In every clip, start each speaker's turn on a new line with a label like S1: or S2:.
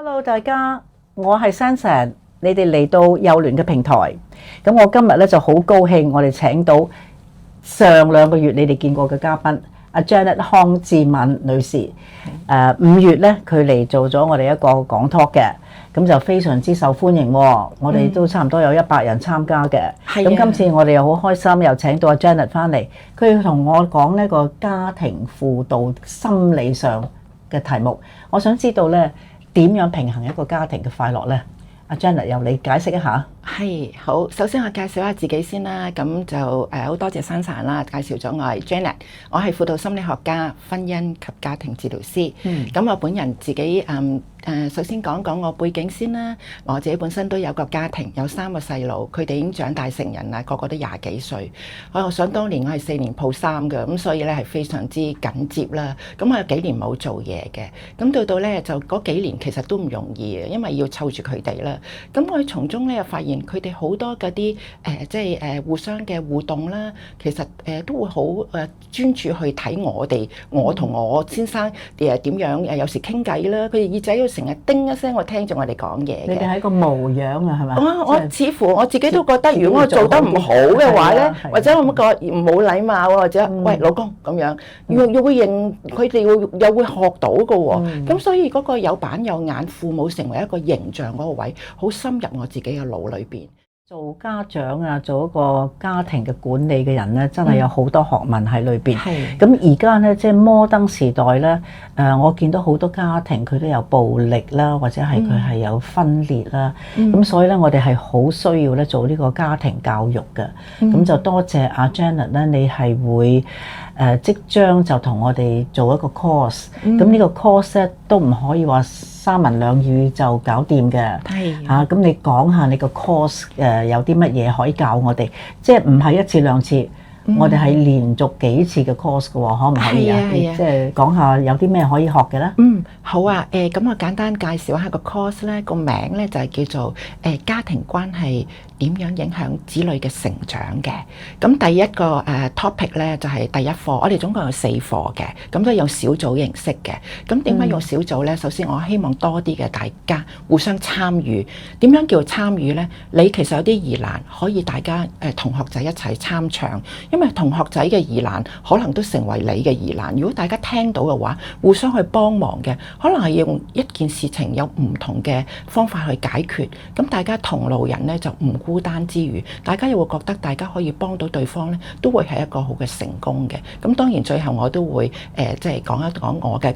S1: Hello，大家，我係 Sansan，你哋嚟到幼聯嘅平台。咁我今日咧就好高興，我哋請到上2個月你哋見過嘅嘉賓阿 Janet 康智敏女士。5月咧佢嚟做咗我哋一個講 talk 嘅，咁就非常之受歡迎喎。我哋都差唔多有100人參加嘅。咁今次我哋又好開心，又請到阿 Janet 翻嚟，佢要同我講呢個家庭輔導心理上嘅題目。我想知道咧，點樣平衡一個家庭嘅快樂呢？阿 Janet 由你解釋一下。
S2: 係好，首先我介紹下自己先啦。咁就好多謝 Sansan 啦，介紹咗我係 Janet， 我係輔導心理學家、婚姻及家庭治療師。咁我本人自己首先講講我背景先啦。我自己本身都有個家庭，有3個細路，佢哋已經長大成人啦，個個都20幾歲。我想當年我係4年抱3嘅，咁所以咧係非常之緊接啦。咁我有幾年冇做嘢嘅，咁到咧就嗰幾年其實都唔容易嘅，因為要湊住佢哋啦。咁我從中咧又發現佢哋好多嗰啲即係互相嘅互動啦，其實都會好專注去睇我同我先生點樣有時傾偈啦。佢哋耳仔要成日叮一聲，我聽住我哋講嘢嘅。
S1: 你哋係一個模樣啊，係咪？
S2: 我似乎我自己都覺得，如果我做得唔好嘅話咧，或者我乜個冇禮貌啊，或者喂老公咁樣，要會認佢哋又會學到嘅喎。咁所以嗰個有板有眼父母成為一個形象嗰個位，好深入我自己嘅腦裏邊。
S1: 做家長啊，做一個家庭嘅管理嘅人咧，真係有好多學問喺裏邊。咁而家咧，即係摩登時代咧，我見到好多家庭佢都有暴力啦，或者係佢係有分裂啦。咁所以咧，我哋係好需要咧做呢個家庭教育嘅。咁就多謝阿 Janet 咧，你係會即將就同我哋做一個 course。咁呢個 course 咧都唔可以話3文2語就搞掂嘅。咁你講下你個 course 有啲乜嘢可以教我哋？即係唔係1次2次，我哋係連續幾次嘅 course 嘅喎，可唔可以啊？即係講下有啲咩可以學嘅咧？
S2: 好啊。咁我簡單介紹下個 course 咧，個名咧就係叫做家庭關係點樣影響子女嘅成長嘅。咁第一個topic 咧就係第一課，我哋總共有4課嘅，咁都用小組形式嘅。咁點解用小組咧？首先我希望多啲嘅大家互相參與。點樣叫參與咧？你其實有啲疑難可以大家同學仔一齊參詳，因為同學仔嘅疑難可能都成為你嘅疑難。如果大家聽到嘅話，互相去幫忙嘅，可能係用一件事情有唔同嘅方法去解決。咁大家同路人咧就唔孤單之餘，大家又會覺得大家可以幫到對方咧，都會係一個好嘅成功嘅。咁當然最後我都會即係講一講我嘅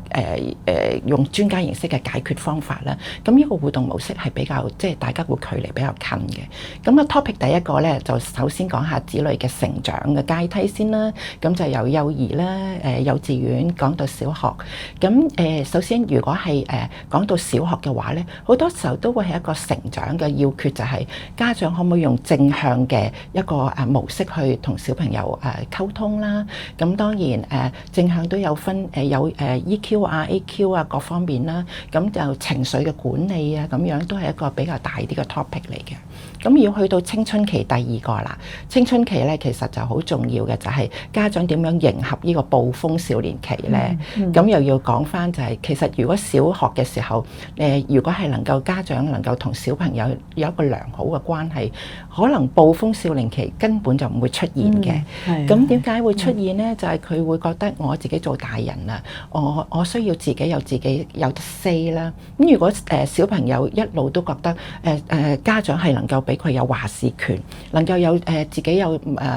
S2: 用專家形式嘅解決方法啦。咁呢個互動模式係比較即係大家會距離比較近嘅。咁個 topic 第一個咧就首先講下子女嘅成長嘅階梯先啦。咁就由幼兒啦、幼稚園講到小學。咁首先如果係講到小學嘅話咧，好多時候都會係一個成長嘅要訣，就係家長可唔可以用正向嘅一個模式去同小朋友溝通啦。咁當然正向都有分有EQ 啊、AQ 啊各方面啦。咁就情緒嘅管理啊，咁樣都係一個比較大啲嘅 topic 嚟嘅。咁要去到青春期第2個啦，青春期咧其實就好重要嘅，就係家長點樣迎合呢個暴風少年期咧。咁又要講翻就係，其實如果小學嘅時候，如果係能夠家長能夠同小朋友有一個良好嘅關係，可能暴風少年期根本就唔會出現嘅。咁點解會出現呢？就係佢會覺得我自己做大人啦，我需要自己有得 say 啦。咁如果小朋友一路都覺得家長係能夠俾佢有話事權，能夠有自己有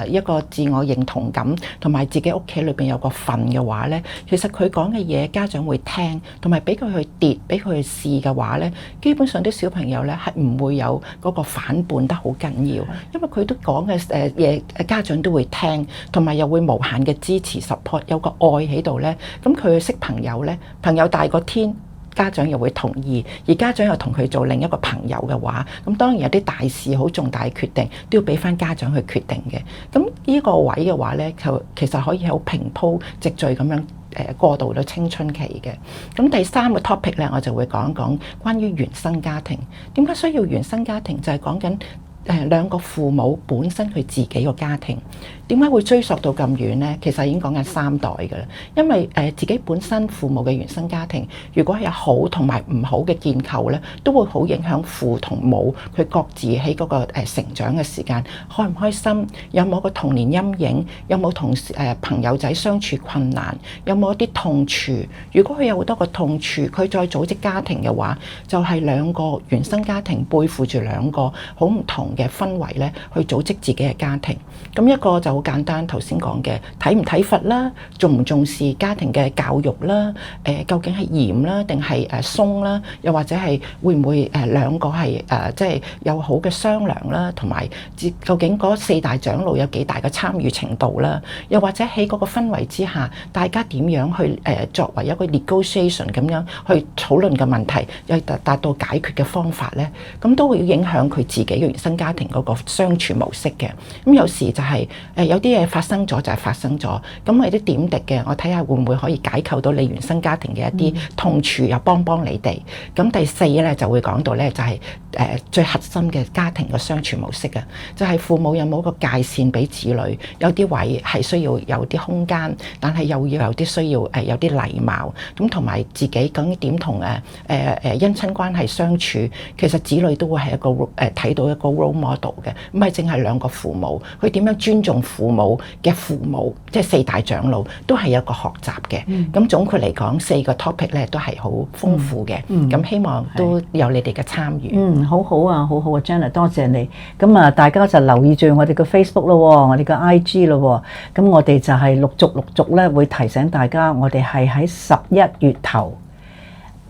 S2: 一個自我認同感，同埋自己屋企裏邊有個份嘅話咧，其實佢講嘅嘢家長會聽，同埋俾佢去跌，俾佢去試嘅話咧，基本上啲小朋友咧係唔會有嗰個反叛得好緊要，因為佢都講嘅嘢家長都會聽，同埋又會無限嘅支持 support， 有個愛喺度咧，咁佢識朋友咧，朋友大過天。家長又會同意，而家長又同佢做另一個朋友嘅話，咁當然有啲大事好重大嘅決定都要俾翻家長去決定嘅。咁呢個位嘅話咧，就其實可以好平鋪直敘咁樣過渡到青春期嘅。咁第3個 topic 咧，我就會講一講關於原生家庭。點解需要原生家庭？就係講緊兩個父母本身佢自己個家庭。點解會追溯到咁遠呢？其實已經講緊3代㗎啦。因為自己本身父母嘅原生家庭，如果係有好同埋唔好嘅建構咧，都會好影響父同母佢各自喺嗰個成長嘅時間，開唔開心，有冇個童年陰影，有冇同朋友仔相處困難，有冇一啲痛處。如果佢有好多個痛處，佢再組織家庭嘅話，就係兩個原生家庭背負住兩個好唔同嘅氛圍咧，去組織自己嘅家庭。咁一個就好簡單，頭先講嘅體唔體罰啦，重唔重視家庭嘅教育啦，究竟係嚴啦定係鬆啦，又或者係會唔會兩個係即係有好嘅商量啦，同埋究竟嗰4大長老有幾大嘅參與程度啦，又或者喺嗰個氛圍之下，大家點樣去作為一個 negotiation 咁樣去討論嘅問題，又達到解決嘅方法咧，咁都會影響佢自己嘅原生家庭嗰個相處模式嘅。咁有時就係有啲嘢發生咗就係發生咗，咁有啲點滴嘅，我睇下會唔會可以解構到你原生家庭嘅一啲痛處，又幫你哋。咁第4咧就會講到咧，就係最核心嘅家庭嘅相處模式啊，就係父母有冇個界線俾子女，有啲位係需要有啲空間，但係又要有啲需要有啲禮貌，咁同埋自己究竟點同姻親關係相處，其實子女都會係一個睇到一個 role model 嘅，唔係淨係兩個父母，佢點樣尊重父母嘅父母，即係4大長老都係有個學習嘅。咁總括嚟講，4個 topic 咧都係好豐富嘅。咁希望都有你哋嘅參與。
S1: 好好啊，好好啊 Janet， 多謝你。咁啊，大家就留意住我哋嘅 Facebook 咯，我哋嘅 IG 咯。咁我哋就係陸續咧會提醒大家，我哋係喺11月頭。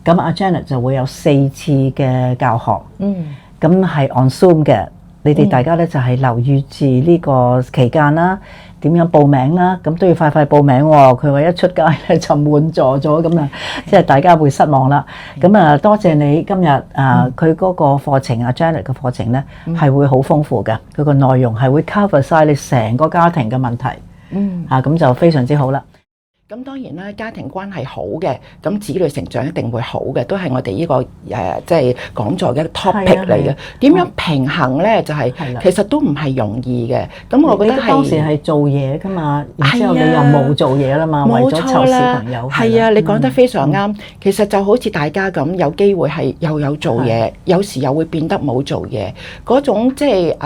S1: 咁阿 Janet 就會有4次嘅教學。咁係 on Zoom 嘅。你哋大家咧就係留意住呢個期間啦，點樣報名啦？咁都要快快報名喎。佢話一出街咧就滿座咗咁啊，即係大家會失望啦。咁啊，多謝你今日佢嗰個課程Janet 嘅課程咧係會好豐富嘅，佢個內容係會 cover 晒你成個家庭嘅問題。咁就非常之好啦。
S2: 咁當然啦，家庭關係好嘅，咁子女成長一定會好嘅，都係我哋呢個即係講座嘅一個 topic 嚟嘅。點樣平衡咧？就係其實都唔係容易嘅。咁我覺得係
S1: 當時係做嘢噶嘛，然之後你又冇做嘢啦嘛，為咗湊小朋友。
S2: 係啊，你講得非常啱。其實就好似大家咁，有機會係又有做嘢，有時又會變得冇做嘢。嗰種即係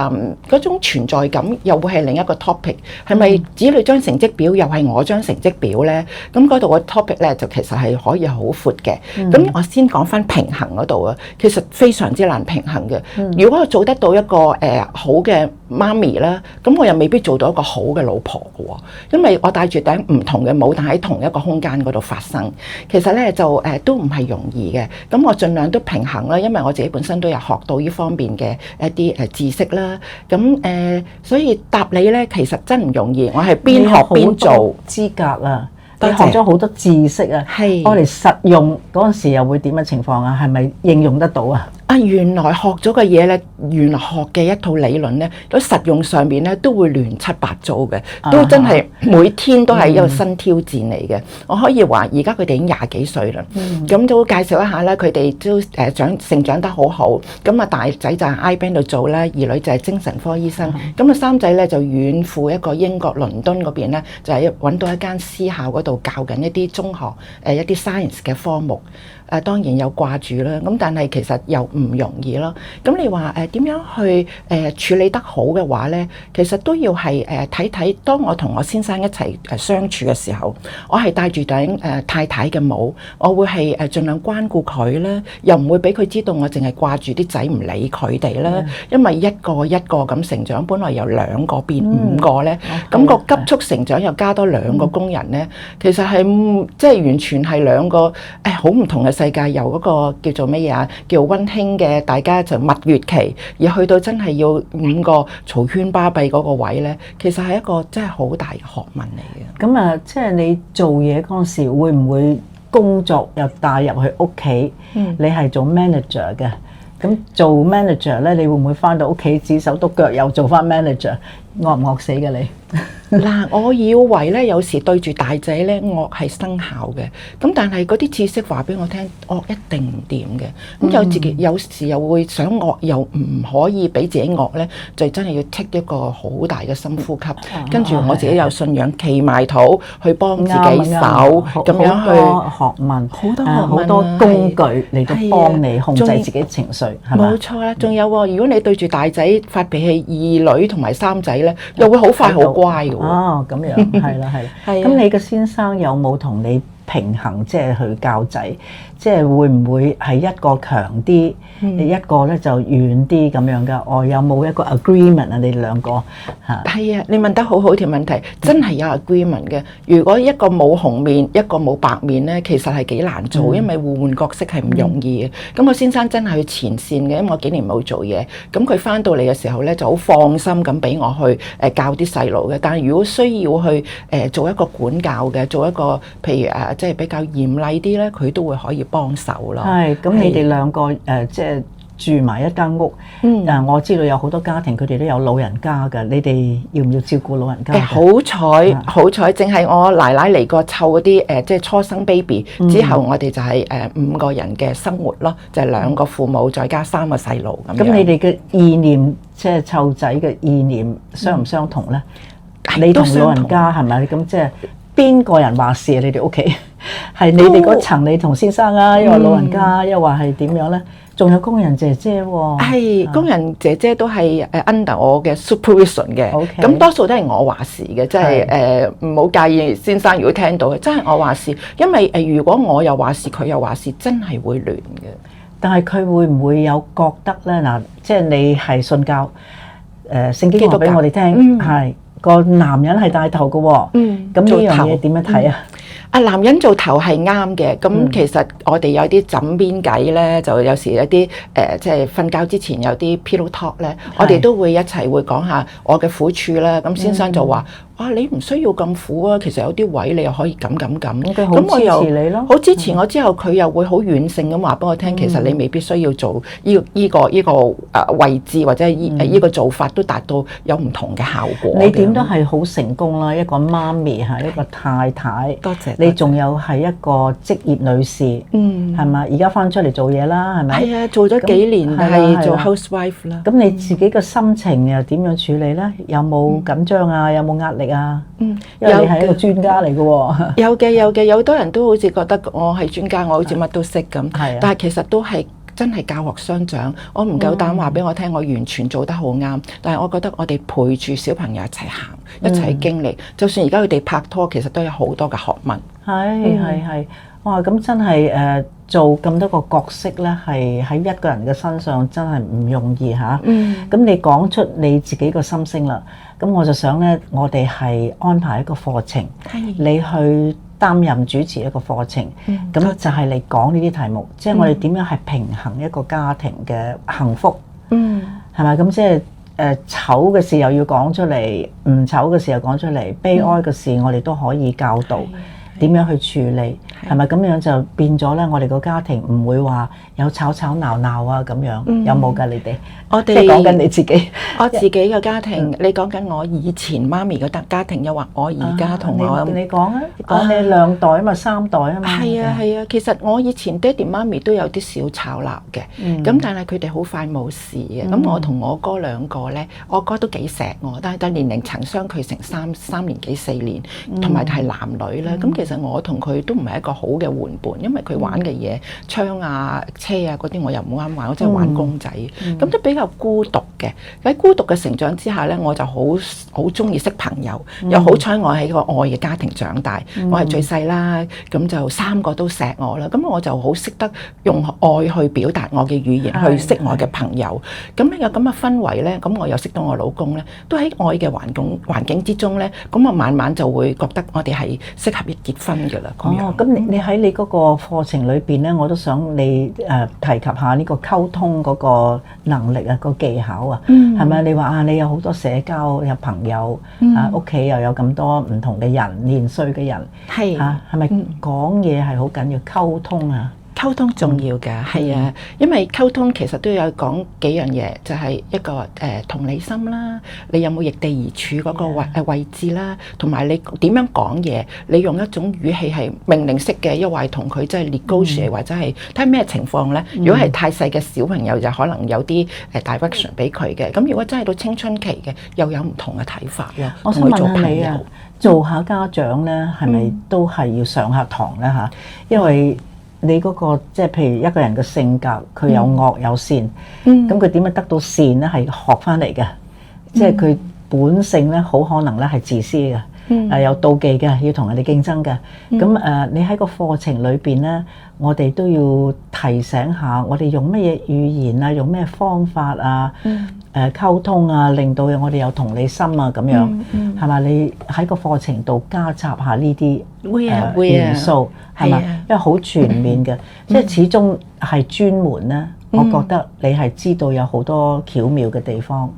S2: 嗰種存在感，又會係另一個 topic。係咪子女張成績表又係我張成績表咧？咁嗰度個 topic 咧就其實係可以好闊嘅。咁我先講翻平衡嗰度啊，其實非常之難平衡嘅。如果我做得到一個好嘅媽咪啦，咁我又未必做到一個好嘅老婆嘅喎，因為我戴住頂唔同嘅帽，但喺同一個空間嗰度發生，其實咧就都唔係容易嘅。咁我盡量都平衡啦，因為我自己本身都有學到呢方面嘅一啲知識啦。咁所以答你咧，其實真唔容易。我係邊學邊做
S1: 資格啊！你學咗好多知識啊，我哋實用嗰陣時又會點嘅情況啊？係咪應用得到啊？
S2: 原來學咗嘅嘢咧，原來學嘅一套理論咧，喺實用上面咧都會亂七八糟嘅，都真係每天都係一個新挑戰嚟嘅。我可以話而家佢哋已經20幾歲啦，咁都介紹一下啦。佢哋都成長得好好。咁啊，大仔就喺 IBank 度做啦，二女就係精神科醫生。咁啊，三仔咧就遠赴一個英國倫敦嗰邊咧，就係揾到一間私校嗰度教緊一啲中學一啲 science 嘅科目。當然有掛住啦，咁但係其實又唔容易咯。咁你話點樣去處理得好嘅話咧，其實都要係睇睇。當我同我先生一齊相處嘅時候，我係戴住頂太太嘅帽，我會係盡量關顧佢啦，又唔會俾佢知道我淨係掛住啲仔唔理佢哋啦。因為一個一個咁成長，本來由2個變5個咧，咁個急速成長又加多2個工人咧，其實係即係完全係2個好唔同嘅世界。由嗰個叫做乜嘢啊，叫溫馨嘅，大家就蜜月期，而去到真係要5個嘈喧巴閉嗰個位咧，其實係一個真係好大嘅學問嚟嘅。
S1: 咁啊，即係你做嘢嗰陣時，會唔會工作又帶入去屋企？你係做 manager 嘅，咁做 manager 咧，你會唔會返到屋企指手篤腳又做返 manager？惡唔惡死嘅你？
S2: 嗱，我以為咧有時對住大仔咧惡係生效嘅，咁但係嗰啲知識話俾我聽，惡一定唔掂嘅。咁有時又會想惡，又唔可以俾自己惡咧，就真係要 take 一個好大嘅深呼吸，跟住我自己有信仰，祈埋禱去幫自己手，咁樣去
S1: 學問，
S2: 好
S1: 多工具嚟到幫你控制自己情緒，係嘛？
S2: 冇錯啦，仲有喎，如果你對住大仔發脾氣，二女同埋三仔咧，又會好快好乖嘅。
S1: 哦，咁樣係啦，係啦。咁你嘅先生有冇同你平衡，即係去教仔，即係會唔會係一個強啲，一個咧就軟啲咁樣噶？哦，有冇一個 agreement 啊？你哋兩個嚇？
S2: 係啊，你問得好好條問題，真係有 agreement 嘅。如果一個冇紅面，一個冇白面咧，其實係幾難做，因為互換角色係唔容易嘅。咁我先生真係去前線嘅，因為我幾年冇做嘢，咁佢翻到嚟嘅時候咧就好放心咁俾我去教啲細路嘅。但係如果需要去做一個管教嘅，做一個譬如即係比較嚴厲啲咧，佢都會可以幫手咯。
S1: 係，咁你哋兩個即係住埋一間屋。我知道有好多家庭佢哋都有老人家㗎，你哋要唔要照顧老人家？
S2: 好彩，淨係我奶奶嚟過湊嗰啲即係初生 baby 之後，我哋就係5個人嘅生活咯，就係2個父母再加3個細路咁樣。
S1: 咁你哋嘅意念，即係湊仔嘅意念相唔相同咧？你同老人家係咪咁即係？邊個人話事啊？你哋屋企係你哋嗰層，你同先生啊，又話老人家，又話係點樣咧？仲有工人姐姐喎，
S2: 係工人姐姐都係under 我嘅 supervision 嘅。咁多數都係我話事嘅，即係唔好介意先生如果聽到嘅，真係我話事。因為如果我又話事，佢又話事，真係會亂嘅。
S1: 但係佢會唔會有覺得咧？嗱，即係你係信教，聖經話俾我哋聽，係個男人係帶頭嘅喎。咁呢樣嘢點樣睇啊？
S2: 男人做頭係啱嘅，咁其實我哋有啲枕邊偈咧，就有時有啲即係瞓覺之前有啲 pillow talk 咧，我哋都會一齊會講下我嘅苦處啦。咁先生就話：你唔需要咁苦啊，其實有啲位你又可以咁。
S1: 咁我又支持你咯，
S2: 好支持我之後，佢又會好軟性咁話俾我聽，其實你未必需要做依個位置或者依個做法都達到有唔同嘅效果。
S1: 你點都係好成功啦，一個媽咪嚇，一個太太。
S2: 多謝。
S1: 你仲有係一個職業女士，係咪？而家翻出嚟做嘢啦，係咪？係
S2: 啊，做咗幾年係做 housewife 啦。
S1: 咁你自己嘅心情又點樣處理咧？有冇緊張啊？有冇壓力啊？因為你係一個專家嚟嘅喎。
S2: 有嘅，有好多人都好似覺得我係專家，我好似乜都識咁。但係其實都係真係教學相長。我唔夠膽話俾我聽，我完全做得好啱。但係我覺得我哋陪住小朋友一齊行，一齊經歷。就算而家佢哋拍拖，其實都有好多嘅學問。
S1: 係，哇！咁真係做咁多個角色咧，係喺一個人嘅身上真係唔容易嚇。咁你講出你自己個心聲啦，咁我就想咧，我哋係安排一個課程，你去擔任主持一個課程，咁就係你講呢啲題目，即係我哋點樣係平衡一個家庭嘅幸福，係咪？咁即係醜嘅事又要講出嚟，唔醜嘅事又講出嚟，悲哀嘅事我哋都可以教導。點樣去處理係咪？咁樣就變咗咧？我哋個家庭唔會話有吵吵鬧鬧啊咁樣，有冇㗎？你哋我哋即係講緊你自己，
S2: 我自己嘅家庭。你講緊我以前媽咪嘅家庭，又話我而家同我
S1: 你講啊，講你2代啊嘛，3代啊嘛。
S2: 係啊。其實我以前爹哋媽咪都有啲小吵鬧嘅，咁但係佢哋好快冇事嘅。咁我同我哥2個咧，我哥都幾錫我，但係年齡層相距成3年幾4年，同埋係男女啦。咁其實我同佢都唔係一個好嘅玩伴，因為佢玩嘅嘢槍啊、車啊嗰啲我又唔啱玩，我真係玩公仔，咁都比較孤獨嘅。喺孤獨嘅成長之下咧，我就好中意識朋友，又好彩我喺個愛嘅家庭長大，我係最細啦，咁就3個都錫我啦，咁我就好識得用愛去表達我嘅語言，去識我嘅朋友。咁有咁嘅氛圍咧，咁我又識到我老公咧，都喺愛嘅環境之中咧，咁我慢慢就會覺得我哋係適合結婚㗎啦。
S1: 咁你喺你嗰個課程裏邊咧，我都想你提及下呢個溝通嗰個能力啊，個技巧啊，係咪？你話你有好多社交，有朋友屋企又有咁多唔同嘅人，年歲嘅人，係咪講嘢係好緊要溝通啊？
S2: 溝通重要㗎，係啊，因為溝通其實都有講幾樣嘢，就係一個同理心啦，你有冇易地而處嗰個位置啦，同埋你點樣講嘢，你用一種語氣係命令式嘅，抑或係同佢即係 negotiate 或者係睇下咩情況咧。如果係太細嘅小朋友，就可能有啲direction 俾佢嘅。咁如果真係到青春期嘅，又有唔同嘅睇法咯。
S1: 我想問下你啊，做下家長咧，係咪都係要上下堂咧嚇？因為你嗰個即係譬如一個人嘅性格，佢有惡有善，咁佢點樣得到善咧？係學翻嚟嘅，即係佢本性咧，好可能咧係自私嘅，有妒忌嘅，要同人哋競爭嘅。咁你喺個課程裏邊咧，我哋都要提醒下，我哋用乜嘢語言啊，用咩方法啊，溝通啊，令到我哋有同理心啊，咁樣係嘛？你喺個課程度加插下呢啲元素係嘛？因為好全面嘅，即係始終係專門咧。我覺得你係知道有好多巧妙嘅地方，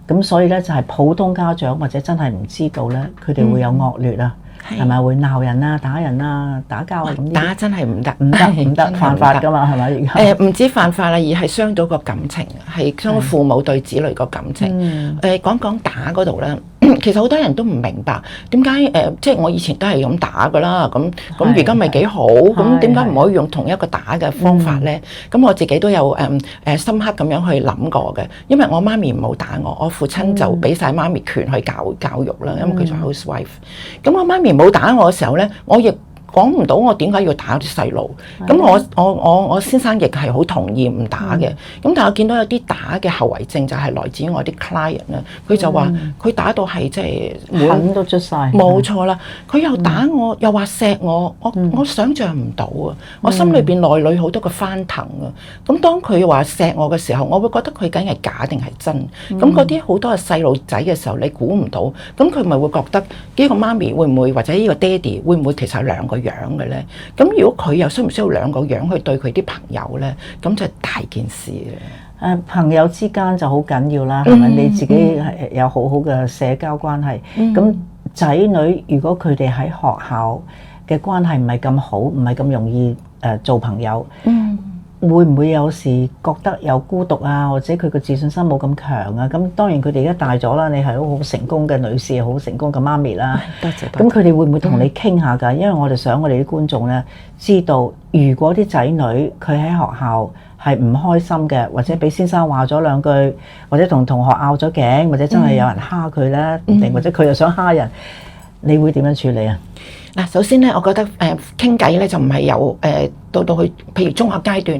S1: 咁所以咧就係普通家長或者真係唔知道咧，佢哋會有惡劣啊，係咪會鬧人啊、打人啊、打交啊咁？打
S2: 真係唔得，
S1: 唔得，犯法㗎嘛，係咪？
S2: 唔止犯法啦，而係傷到個感情，係傷父母對子女個感情。講講打嗰度咧。其實好多人都唔明白點解即係我以前都係咁打㗎啦，咁而家咪幾好，咁點解唔可以用同一個打嘅方法咧？咁我自己都有深刻咁樣去諗過嘅，因為我媽咪唔好打我，我父親就俾晒媽咪權去教育啦，因為佢做 housewife。咁我媽咪唔好打我嘅時候咧，我亦講唔到我點解要打啲細路，咁我先生亦係好同意唔打嘅，咁但係我見到有啲打嘅後遺症就係來自於我啲 client 啦，佢就話佢打到係即係
S1: 痕都出晒，
S2: 冇錯啦，佢又打我又話錫我，我想像唔到啊，我心裏邊內裏好多個翻騰啊，咁當佢話錫我嘅時候，我會覺得佢梗係假定係真，咁嗰啲好多係細路仔嘅時候，你估唔到，咁佢咪會覺得呢個媽咪會唔會或者呢個爹哋會唔會其實係兩個樣嘅咧？咁如果佢又需唔需要兩個樣去對佢啲朋友咧？咁就大件事嘅。
S1: 朋友之間就好緊要啦，係咪？你自己係有好好嘅社交關係。咁仔女如果佢哋喺學校嘅關係唔係咁好，唔係咁容易做朋友。會唔會有時覺得有孤獨啊，或者佢個自信心冇咁強啊？咁當然佢哋而家大咗啦，你係好成功嘅女士，好成功嘅媽咪啦。
S2: 多謝。
S1: 咁佢哋會唔會同你傾下㗎？因為我哋想我哋啲觀眾咧知道，如果啲仔女佢喺學校係唔開心嘅，或者俾先生話咗兩句，或者同同學拗咗頸，或者真係有人蝦佢咧，定或者佢又想蝦人，你會點樣處理啊？
S2: 嗱，首先咧，我覺得傾偈咧就唔係由到去，譬如中學階段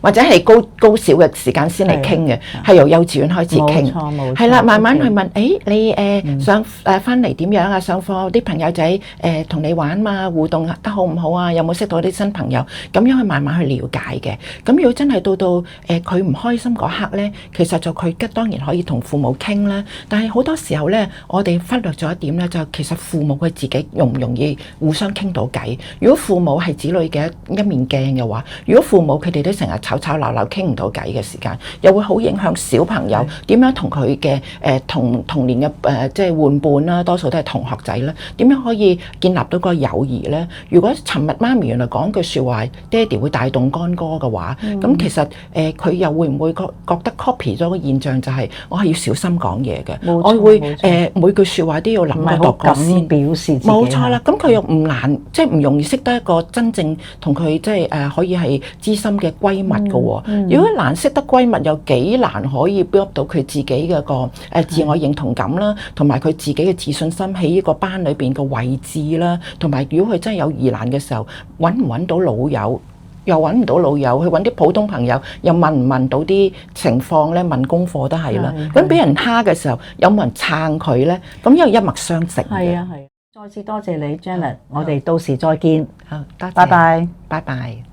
S2: 或者係高小嘅時間先嚟傾嘅，係由幼稚園開始傾，係啦，慢慢去問，你上翻嚟點樣啊？上課啲朋友仔同你玩嘛，互動得好唔好啊？有冇識到啲新朋友？咁樣去慢慢去了解嘅。咁如果真係到佢唔開心嗰刻咧，其實就佢當然可以同父母傾啦。但係好多時候咧，我哋忽略咗一點咧，就其實父母佢自己容唔容易互相傾到偈？如果父母係子女嘅一面鏡嘅話，如果父母佢哋都成日吵吵鬧鬧傾唔到偈嘅時間，又會好影響小朋友點樣同佢嘅童年嘅即係玩伴啦，多數都係同學仔啦，點樣可以建立到個友誼咧？如果尋日媽咪原來講句説話，爹哋會大動干戈嘅話，咁其實佢又會唔會覺得 copy 咗個現象，就係我係要小心講嘢嘅，我會每句説話都要諗過度過先表示自己。冇錯啦，咁佢又唔難，即係唔容易識得一個真正同佢即係可以係知心嘅閨蜜嘅喎。如果難識得閨蜜，又幾難可以 build up 到佢自己嘅個自我認同感啦，同埋佢自己嘅自信心喺呢個班裏邊嘅位置啦，同埋如果佢真係有疑難嘅時候，揾唔揾到老友，又揾唔到老友，去揾啲普通朋友，又問唔問到啲情況咧？問功課都係啦。咁俾人蝦嘅時候，有冇人撐佢咧？咁因為一脈相承嘅。
S1: 係啊係。再次多謝你 Janet，我哋到時再見。
S2: 好，多謝。
S1: 拜拜。
S2: 拜拜。